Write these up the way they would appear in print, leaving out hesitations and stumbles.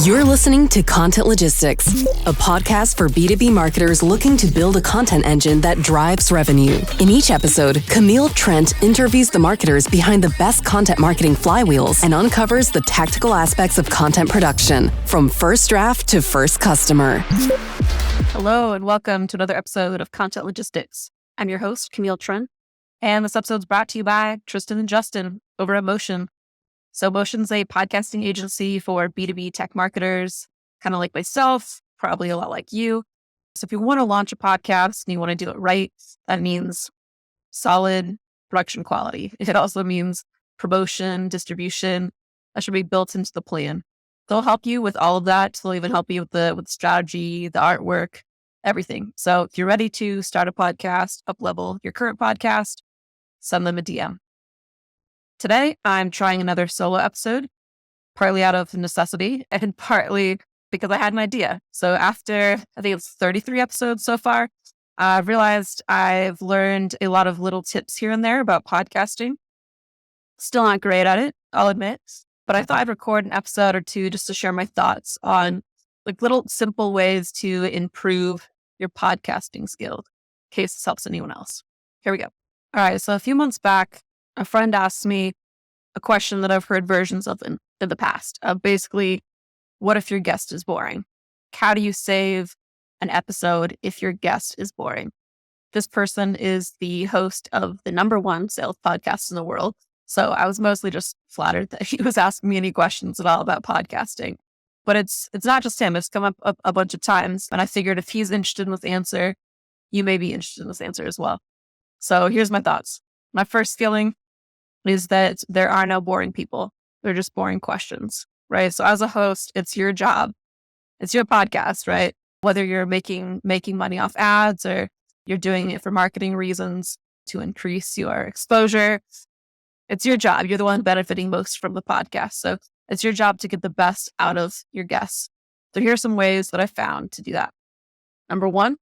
You're listening to Content Logistics, a podcast for B2B marketers looking to build a content engine that drives revenue. In each episode, Camille Trent interviews the marketers behind the best content marketing flywheels and uncovers the tactical aspects of content production, from first draft to first customer. Hello, and welcome to another episode of Content Logistics. I'm your host, Camille Trent, and this episode is brought to you by Tristan and Justin over at Motion. So Motion's a podcasting agency for B2B tech marketers, kind of like myself, probably a lot like you. So if you want to launch a podcast and you want to do it right, that means solid production quality. It also means promotion, distribution. That should be built into the plan. They'll help you with all of that. They'll even help you with the strategy, the artwork, everything. So if you're ready to start a podcast, up-level your current podcast, send them a DM. Today, I'm trying another solo episode, partly out of necessity and partly because I had an idea. So after, I think it's 33 episodes so far, I've realized I've learned a lot of little tips here and there about podcasting. Still not great at it, I'll admit, but I thought I'd record an episode or two just to share my thoughts on like little simple ways to improve your podcasting skills, in case this helps anyone else. Here we go. All right, so a few months back, a friend asked me a question that I've heard versions of in the past. Basically, what if your guest is boring? How do you save an episode if your guest is boring? This person is the host of the #1 sales podcast in the world. So I was mostly just flattered that he was asking me any questions at all about podcasting. But it's not just him. It's come up a bunch of times. And I figured if he's interested in this answer, you may be interested in this answer as well. So here's my thoughts. My first feeling is that there are no boring people. They're just boring questions, right? So as a host, it's your job. It's your podcast, right? Whether you're making money off ads or you're doing it for marketing reasons to increase your exposure, it's your job. You're the one benefiting most from the podcast. So it's your job to get the best out of your guests. So here are some ways that I found to do that. #1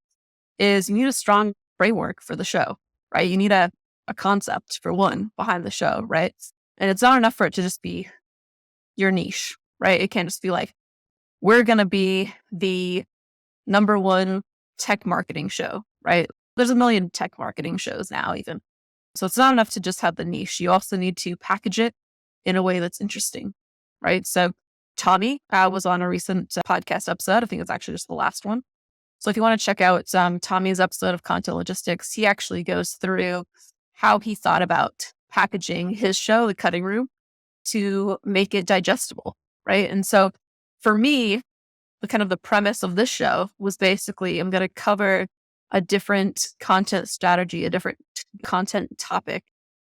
is you need a strong framework for the show, right? You need a concept, for one, behind the show, right? And it's not enough for it to just be your niche, right? It can't just be like, we're going to be the #1 tech marketing show, right? There's a million tech marketing shows now even. So it's not enough to just have the niche. You also need to package it in a way that's interesting, right? So Tommy was on a recent podcast episode. I think it's actually just the last one. So if you want to check out Tommy's episode of Content Logistics, he actually goes through how he thought about packaging his show, The Cutting Room, to make it digestible, right? And so for me, the premise of this show was basically I'm going to cover a different content strategy, a different content topic,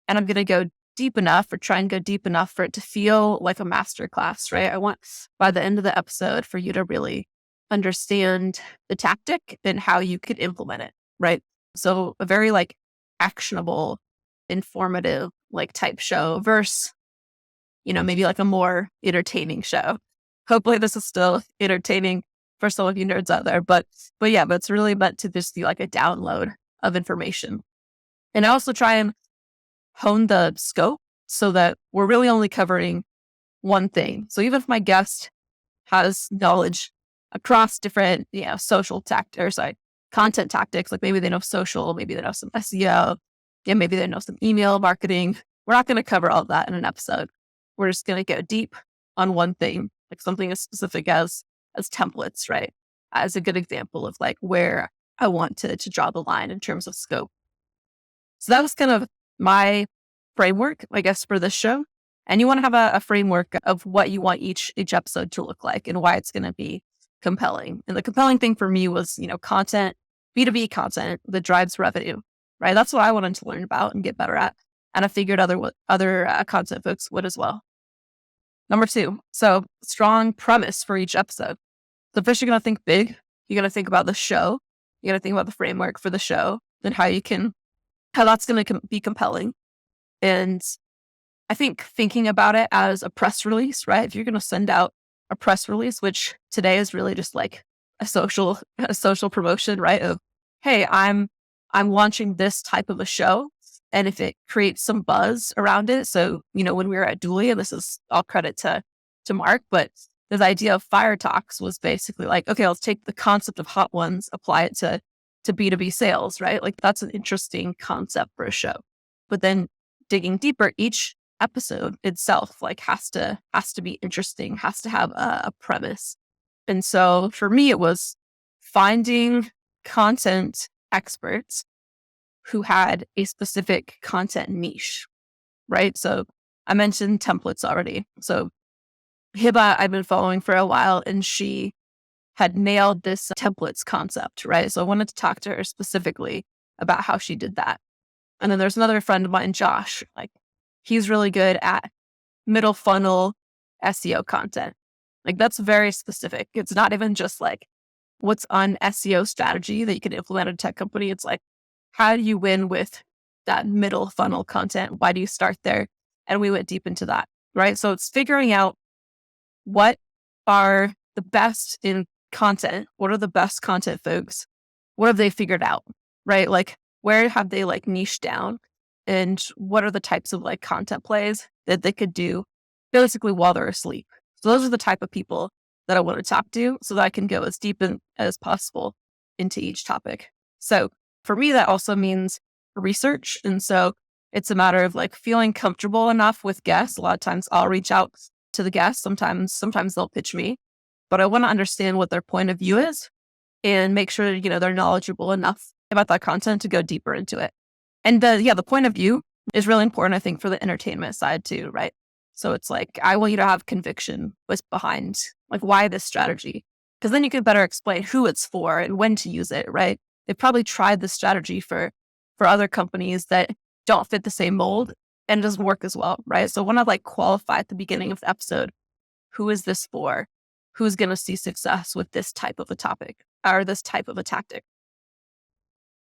and I'm going to go deep enough or try and go deep enough for it to feel like a masterclass, right? I want by the end of the episode for you to really understand the tactic and how you could implement it, right? So a very actionable, informative type show versus, maybe a more entertaining show. Hopefully this is still entertaining for some of you nerds out there, but it's really meant to just be like a download of information. And I also try and hone the scope so that we're really only covering one thing. So even if my guest has knowledge across different, content tactics, like maybe they know social, maybe they know some SEO, maybe they know some email marketing. We're not going to cover all of that in an episode. We're just going to go deep on one thing, like something as specific as templates, right? As a good example of where I want to draw the line in terms of scope. So that was kind of my framework, I guess, for this show. And you want to have a framework of what you want each episode to look like and why it's going to be compelling. And the compelling thing for me was, content, B2B content that drives revenue, right? That's what I wanted to learn about and get better at. And I figured other content folks would as well. #2, so strong premise for each episode. So first you're going to think big. You're going to think about the show. You're going to think about the framework for the show and how that's going to be compelling. And I think thinking about it as a press release, right? If you're going to send out a press release, which today is really just like a social promotion, right? Of, hey, I'm launching this type of a show. And if it creates some buzz around it. So, when we were at Dooley, and this is all credit to Mark, but this idea of fire talks was basically like, okay, let's take the concept of hot ones, apply it to B2B sales, right? Like that's an interesting concept for a show. But then digging deeper, each episode itself like has to be interesting, has to have a premise. And so for me, it was finding content experts who had a specific content niche, right? So I mentioned templates already. So Hiba, I've been following for a while, and she had nailed this templates concept, right? So I wanted to talk to her specifically about how she did that. And then there's another friend of mine, Josh, like he's really good at middle funnel SEO content. Like that's very specific. It's not even just like what's on SEO strategy that you can implement at a tech company. It's like, how do you win with that middle funnel content? Why do you start there? And we went deep into that, right? So it's figuring out what are the best in content. What are the best content folks? What have they figured out, right? Like where have they like niched down, and what are the types of like content plays that they could do basically while they're asleep? So those are the type of people that I want to talk to so that I can go as deep as possible into each topic. So for me, that also means research. And so it's a matter of like feeling comfortable enough with guests. A lot of times I'll reach out to the guests. Sometimes they'll pitch me, but I want to understand what their point of view is and make sure, you know, they're knowledgeable enough about that content to go deeper into it. And the point of view is really important, I think, for the entertainment side too, right? So it's like, I want you to have conviction what's behind, like, why this strategy? Because then you can better explain who it's for and when to use it, right? They've probably tried this strategy for other companies that don't fit the same mold and it doesn't work as well, right? So I want to like qualify at the beginning of the episode, who is this for? Who's going to see success with this type of a topic or this type of a tactic?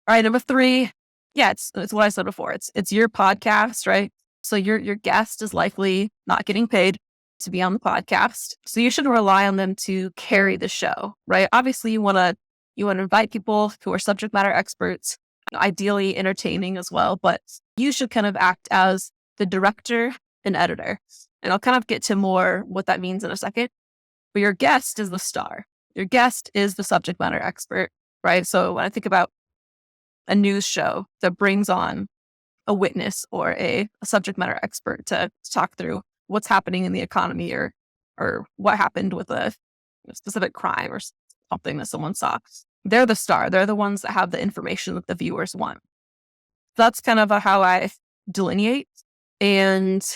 All right, number 3. Yeah, it's what I said before. It's your podcast, right? So your guest is likely not getting paid to be on the podcast. So you should rely on them to carry the show, right? Obviously you want to invite people who are subject matter experts, ideally entertaining as well, but you should kind of act as the director and editor. And I'll kind of get to more what that means in a second. But your guest is the star. Your guest is the subject matter expert, right? So when I think about a news show that brings on a witness or a subject matter expert to talk through what's happening in the economy or what happened with a specific crime or something that someone saw. They're the star. They're the ones that have the information that the viewers want. That's kind of how I delineate. And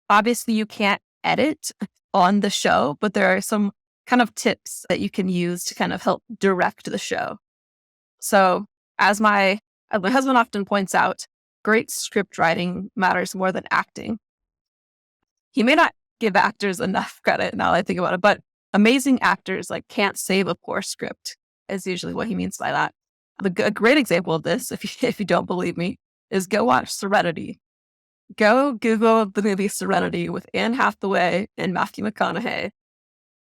obviously you can't edit on the show, but there are some kind of tips that you can use to kind of help direct the show. So as my husband often points out, great script writing matters more than acting. He may not give actors enough credit now that I think about it, but amazing actors like can't save a poor script is usually what he means by that. A great example of this, if you don't believe me, is go watch Serenity. Go Google the movie Serenity with Anne Hathaway and Matthew McConaughey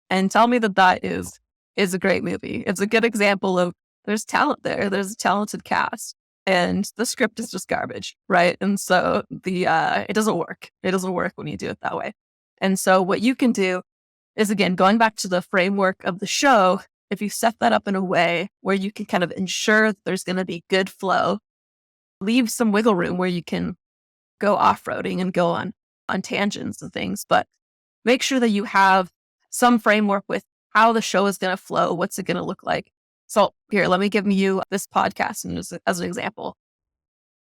and tell me that is a great movie. It's a good example of there's talent there. There's a talented cast and the script is just garbage, right? And so it doesn't work. It doesn't work when you do it that way. And so what you can do is, again, going back to the framework of the show, if you set that up in a way where you can kind of ensure that there's going to be good flow, leave some wiggle room where you can go off-roading and go on tangents and things, but make sure that you have some framework with how the show is going to flow. What's it going to look like? So here, let me give you this podcast as an example.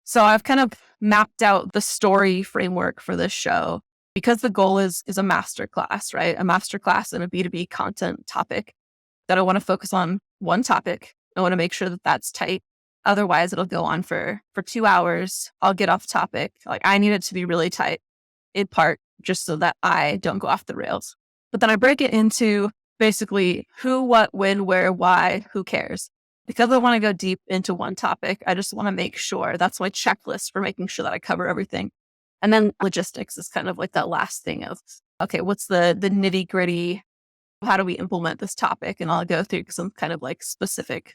So I've kind of mapped out the story framework for this show because the goal is a masterclass, right? A masterclass in a B2B content topic that I want to focus on one topic. I want to make sure that that's tight. Otherwise, it'll go on for 2 hours. I'll get off topic. Like I need it to be really tight in part just so that I don't go off the rails. But then I break it into basically who, what, when, where, why, who cares. Because I want to go deep into one topic, I just want to make sure that's my checklist for making sure that I cover everything. And then logistics is kind of like that last thing of, okay, what's the nitty gritty? How do we implement this topic? And I'll go through some kind of like specific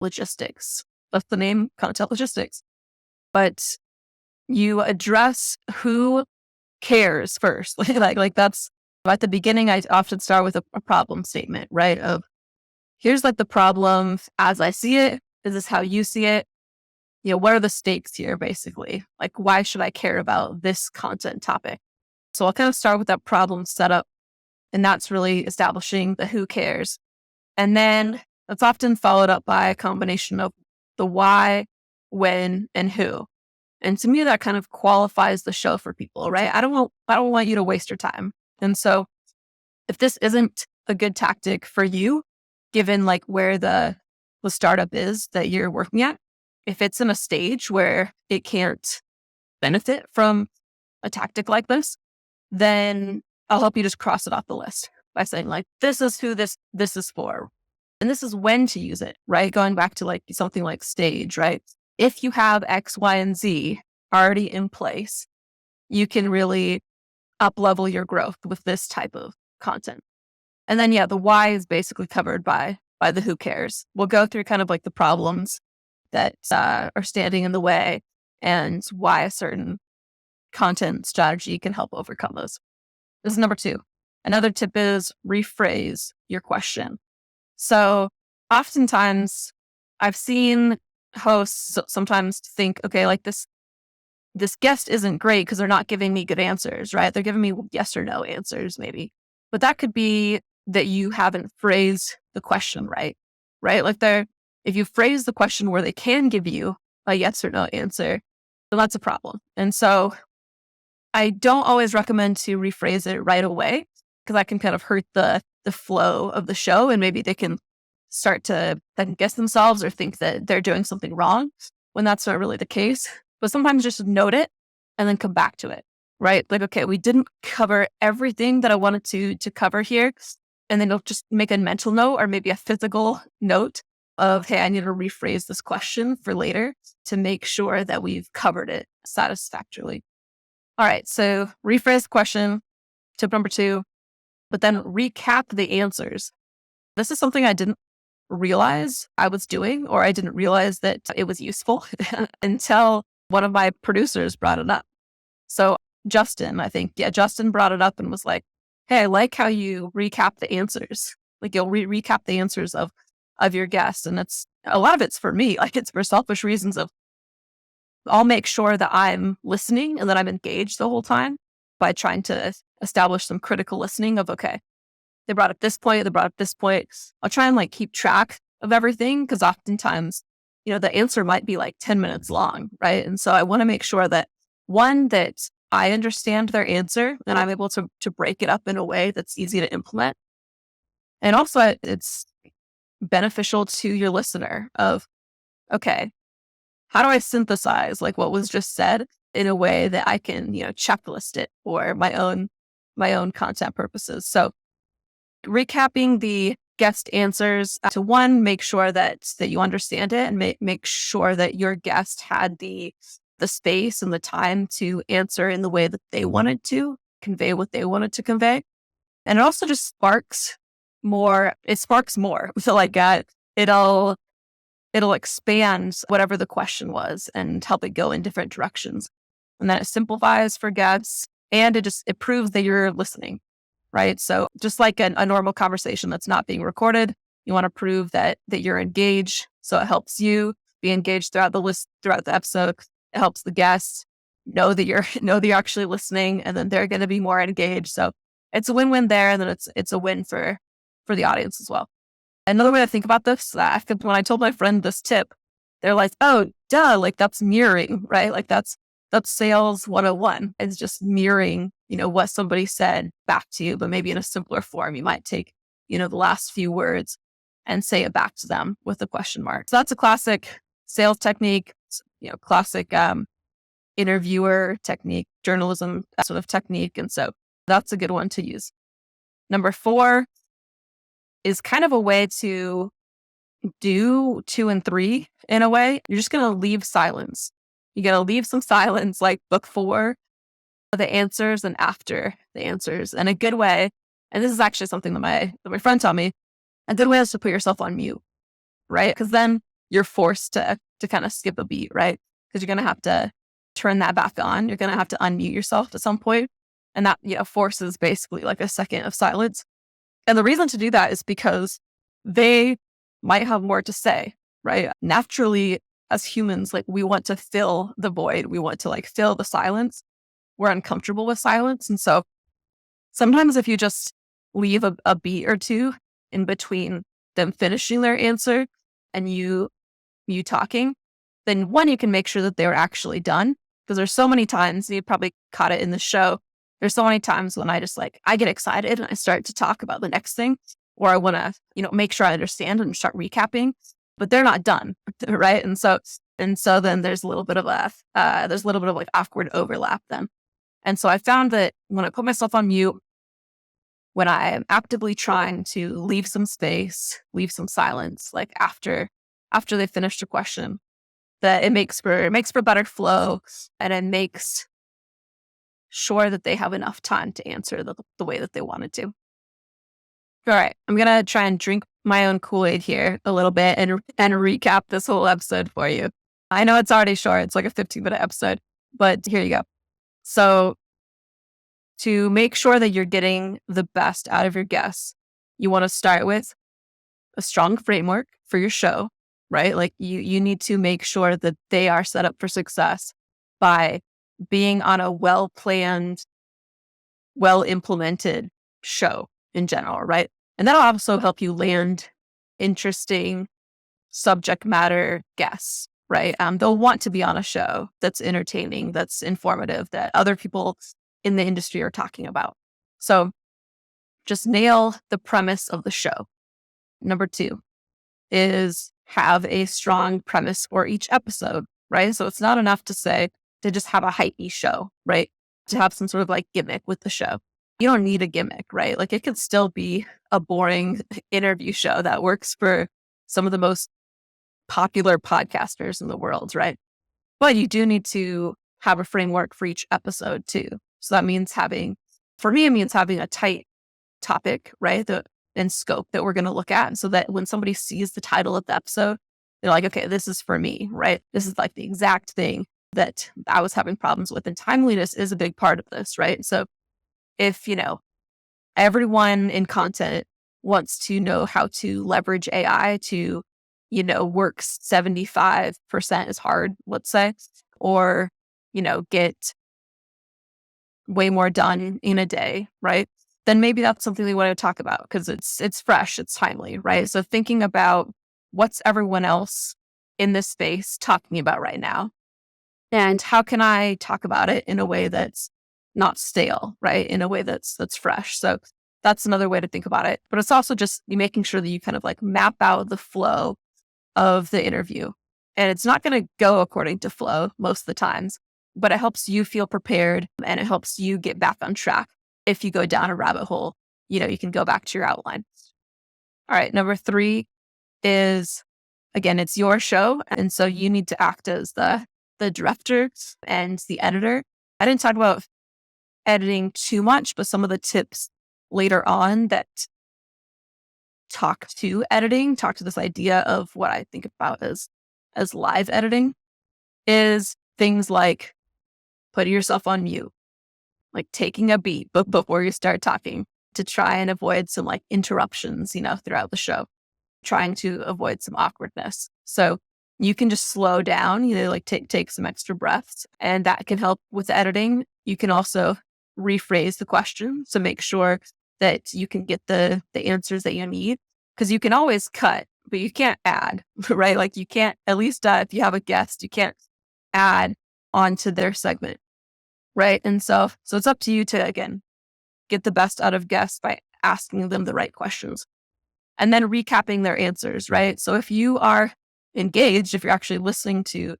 logistics. That's the name, content logistics. But you address who cares first. like that's At the beginning, I often start with a problem statement, right? Of here's like the problem as I see it. Is this how you see it? What are the stakes here, basically? Like, why should I care about this content topic? So I'll kind of start with that problem setup, and that's really establishing the who cares. And then it's often followed up by a combination of the why, when, and who. And to me, that kind of qualifies the show for people, right? I don't want you to waste your time. And so if this isn't a good tactic for you, given like where the startup is that you're working at, if it's in a stage where it can't benefit from a tactic like this, then I'll help you just cross it off the list by saying like, this is who this is for. And this is when to use it, right? Going back to like something like stage, right? If you have X, Y, and Z already in place, you can really up-level your growth with this type of content. And then, the why is basically covered by the who cares. We'll go through kind of like the problems that are standing in the way and why a certain content strategy can help overcome those. This is number 2. Another tip is rephrase your question. So oftentimes I've seen hosts sometimes think, okay, like this guest isn't great because they're not giving me good answers, right? They're giving me yes or no answers maybe. But that could be that you haven't phrased the question right? Like if you phrase the question where they can give you a yes or no answer, then that's a problem. And so I don't always recommend to rephrase it right away because that can kind of hurt the flow of the show, and maybe they can start to second guess themselves or think that they're doing something wrong when that's not really the case. But sometimes just note it and then come back to it, right? Like, okay, we didn't cover everything that I wanted to cover here. And then you'll just make a mental note or maybe a physical note of, hey, I need to rephrase this question for later to make sure that we've covered it satisfactorily. All right, so rephrase the question, tip number 2, but then recap the answers. This is something I didn't realize I was doing, or I didn't realize that it was useful until one of my producers brought it up. So Justin brought it up and was like, hey, I like how you recap the answers. Like you'll recap the answers of your guests. And it's a lot of it's for me, like it's for selfish reasons of I'll make sure that I'm listening and that I'm engaged the whole time by trying to establish some critical listening of, okay, they brought up this point, I'll try and like keep track of everything because oftentimes, the answer might be like 10 minutes long, right? And so I want to make sure that that I understand their answer and I'm able to break it up in a way that's easy to implement. And also it's beneficial to your listener of, okay, how do I synthesize like what was just said in a way that I can, checklist it for my own content purposes. So recapping the guest answers to one, make sure that you understand it and make sure that your guest had the space and the time to answer in the way that they wanted to convey what they wanted to convey. And it also just sparks more. So like it'll expand whatever the question was and help it go in different directions. And then it simplifies for guests and it proves that you're listening, right? So just like a normal conversation that's not being recorded, you want to prove that you're engaged. So it helps you be engaged throughout the episode. It helps the guests know that you're actually listening, and then they're going to be more engaged. So it's a win-win there, and then it's a win for the audience as well. Another way to think about this, when I told my friend this tip, they're like, oh, duh, like that's mirroring, right? Like that's sales 101. It's just mirroring, what somebody said back to you, but maybe in a simpler form. You might take, the last few words and say it back to them with a question mark. So that's a classic sales technique, classic interviewer technique, journalism sort of technique. And so that's a good one to use. Number 4 is kind of a way to do 2 and 3 in a way. You're just going to leave silence. You got to leave some silence, like before the answers and after the answers. And a good way, and this is actually something that my friend taught me, a good way is to put yourself on mute, right? Because then you're forced to kind of skip a beat, right? Because you're going to have to turn that back on. You're going to have to unmute yourself at some point. And that, forces basically like a second of silence. And the reason to do that is because they might have more to say, right? Naturally, as humans, like we want to fill the void. We want to like fill the silence. We're uncomfortable with silence. And so sometimes if you just leave a beat or two in between them finishing their answer and you talking, then one, you can make sure that they're actually done. Because there's so many times, you probably caught it in the show, there's so many times when I just like, I get excited and I start to talk about the next thing, or I want to, make sure I understand and start recapping, but they're not done, right? And so then there's a little bit of like awkward overlap then. And so I found that when I put myself on mute, when I am actively trying to leave some space, leave some silence, like after they finish the question, that it makes for better flow, and it makes sure that they have enough time to answer the way that they wanted to. All right, I'm going to try and drink my own Kool-Aid here a little bit and recap this whole episode for you. I know it's already short. It's like a 15-minute episode, but here you go. So to make sure that you're getting the best out of your guests, you want to start with a strong framework for your show, right? Like you need to make sure that they are set up for success by being on a well-planned, well-implemented show in general, right? And that'll also help you land interesting subject matter guests, right? They'll want to be on a show that's entertaining, that's informative, that other people in the industry are talking about. So just nail the premise of the show. Number 2 is have a strong premise for each episode, right? So it's not enough to just have a hypey show, right? To have some sort of like gimmick with the show. You don't need a gimmick, right? Like it could still be a boring interview show that works for some of the most popular podcasters in the world, right? But you do need to have a framework for each episode too. So that means for me, it means having a tight topic, right? And scope that we're going to look at. So that when somebody sees the title of the episode, they're like, okay, this is for me, right? This is like the exact thing that I was having problems with. And timeliness is a big part of this, right? So if, everyone in content wants to know how to leverage AI to, work 75% as hard, let's say, or, get way more done in a day, right? Then maybe that's something they want to talk about because it's fresh, it's timely, right? So thinking about what's everyone else in this space talking about right now, and how can I talk about it in a way that's not stale, right? In a way that's fresh. So that's another way to think about it. But it's also just making sure that you kind of like map out the flow of the interview. And it's not going to go according to flow most of the times, but it helps you feel prepared and it helps you get back on track. If you go down a rabbit hole, you can go back to your outline. All right. Number 3 is, again, it's your show. And so you need to act as the director and the editor. I didn't talk about editing too much, but some of the tips later on that talk to this idea of what I think about as live editing is things like putting yourself on mute, like taking a beat before you start talking to try and avoid some like interruptions, throughout the show, trying to avoid some awkwardness. So you can just slow down, like take some extra breaths, and that can help with editing. You can also rephrase the question to make sure that you can get the answers that you need, because you can always cut, but you can't add, right? Like you can't, at least if you have a guest, you can't add onto their segment, right? And so it's up to you to, again, get the best out of guests by asking them the right questions and then recapping their answers, right? So if you are engaged, if you're actually listening to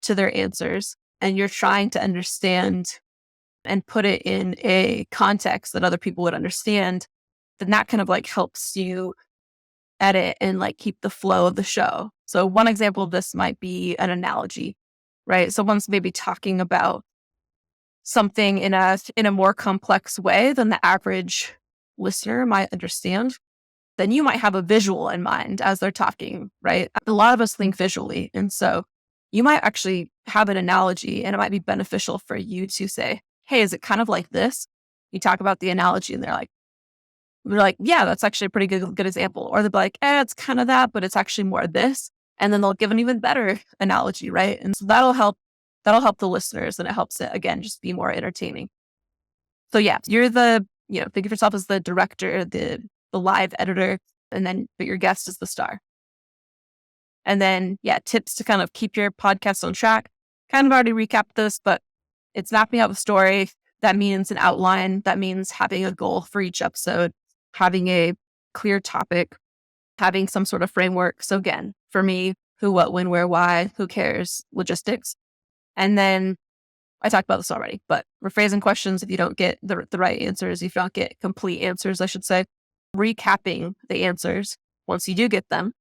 their answers and you're trying to understand and put it in a context that other people would understand, then that kind of like helps you edit and like keep the flow of the show. So one example of this might be an analogy, right? Someone's maybe talking about something in a more complex way than the average listener might understand. Then you might have a visual in mind as they're talking, right? A lot of us think visually. And so you might actually have an analogy, and it might be beneficial for you to say, hey, is it kind of like this? You talk about the analogy and they're like, yeah, that's actually a pretty good example. Or they'll be like, it's kind of that, but it's actually more this. And then they'll give an even better analogy, right? And so that'll help the listeners, and it helps it, again, just be more entertaining. So yeah, you're think of yourself as the director, the live editor, but your guest is the star. And then, tips to kind of keep your podcast on track. Kind of already recapped this, but it's mapping out the story. That means an outline. That means having a goal for each episode, having a clear topic, having some sort of framework. So again, for me, who, what, when, where, why, who cares, logistics. And then I talked about this already, but rephrasing questions if you don't get the right answers, if you don't get complete answers, I should say, recapping the answers once you do get them,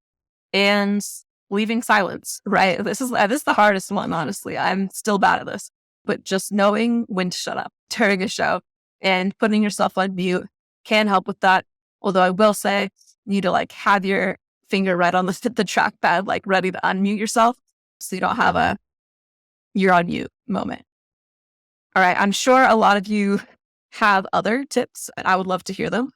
and leaving silence, right? This is the hardest one, honestly. I'm still bad at this, but just knowing when to shut up during a show and putting yourself on mute can help with that. Although I will say you need to have your finger right on the trackpad, ready to unmute yourself so you don't have a you're on mute moment. All right. I'm sure a lot of you have other tips, and I would love to hear them.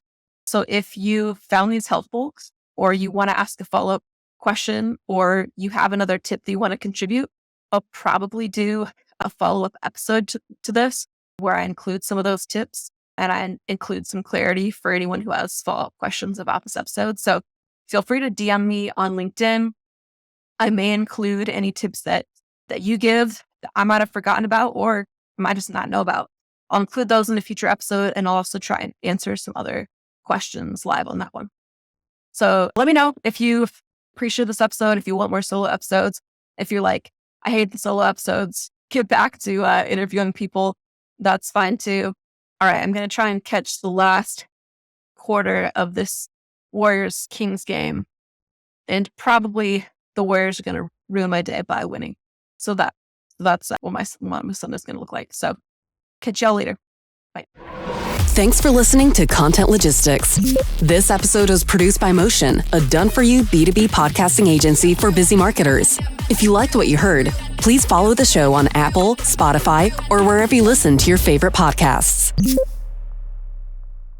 So if you found these helpful, or you want to ask a follow-up question, or you have another tip that you want to contribute, I'll probably do a follow-up episode to this where I include some of those tips and I include some clarity for anyone who has follow-up questions about this episode. So feel free to DM me on LinkedIn. I may include any tips that you give that I might have forgotten about or might just not know about. I'll include those in a future episode, and I'll also try and answer some other questions live on that one. So let me know if you appreciate this episode, if you want more solo episodes. If you're like, I hate the solo episodes, get back to interviewing people. That's fine too. All right, I'm going to try and catch the last quarter of this Warriors-Kings game. And probably the Warriors are going to ruin my day by winning. So that's what my Sunday's going to look like. So catch y'all later. Bye. Thanks for listening to Content Logistics. This episode was produced by Motion, a done-for-you B2B podcasting agency for busy marketers. If you liked what you heard, please follow the show on Apple, Spotify, or wherever you listen to your favorite podcasts.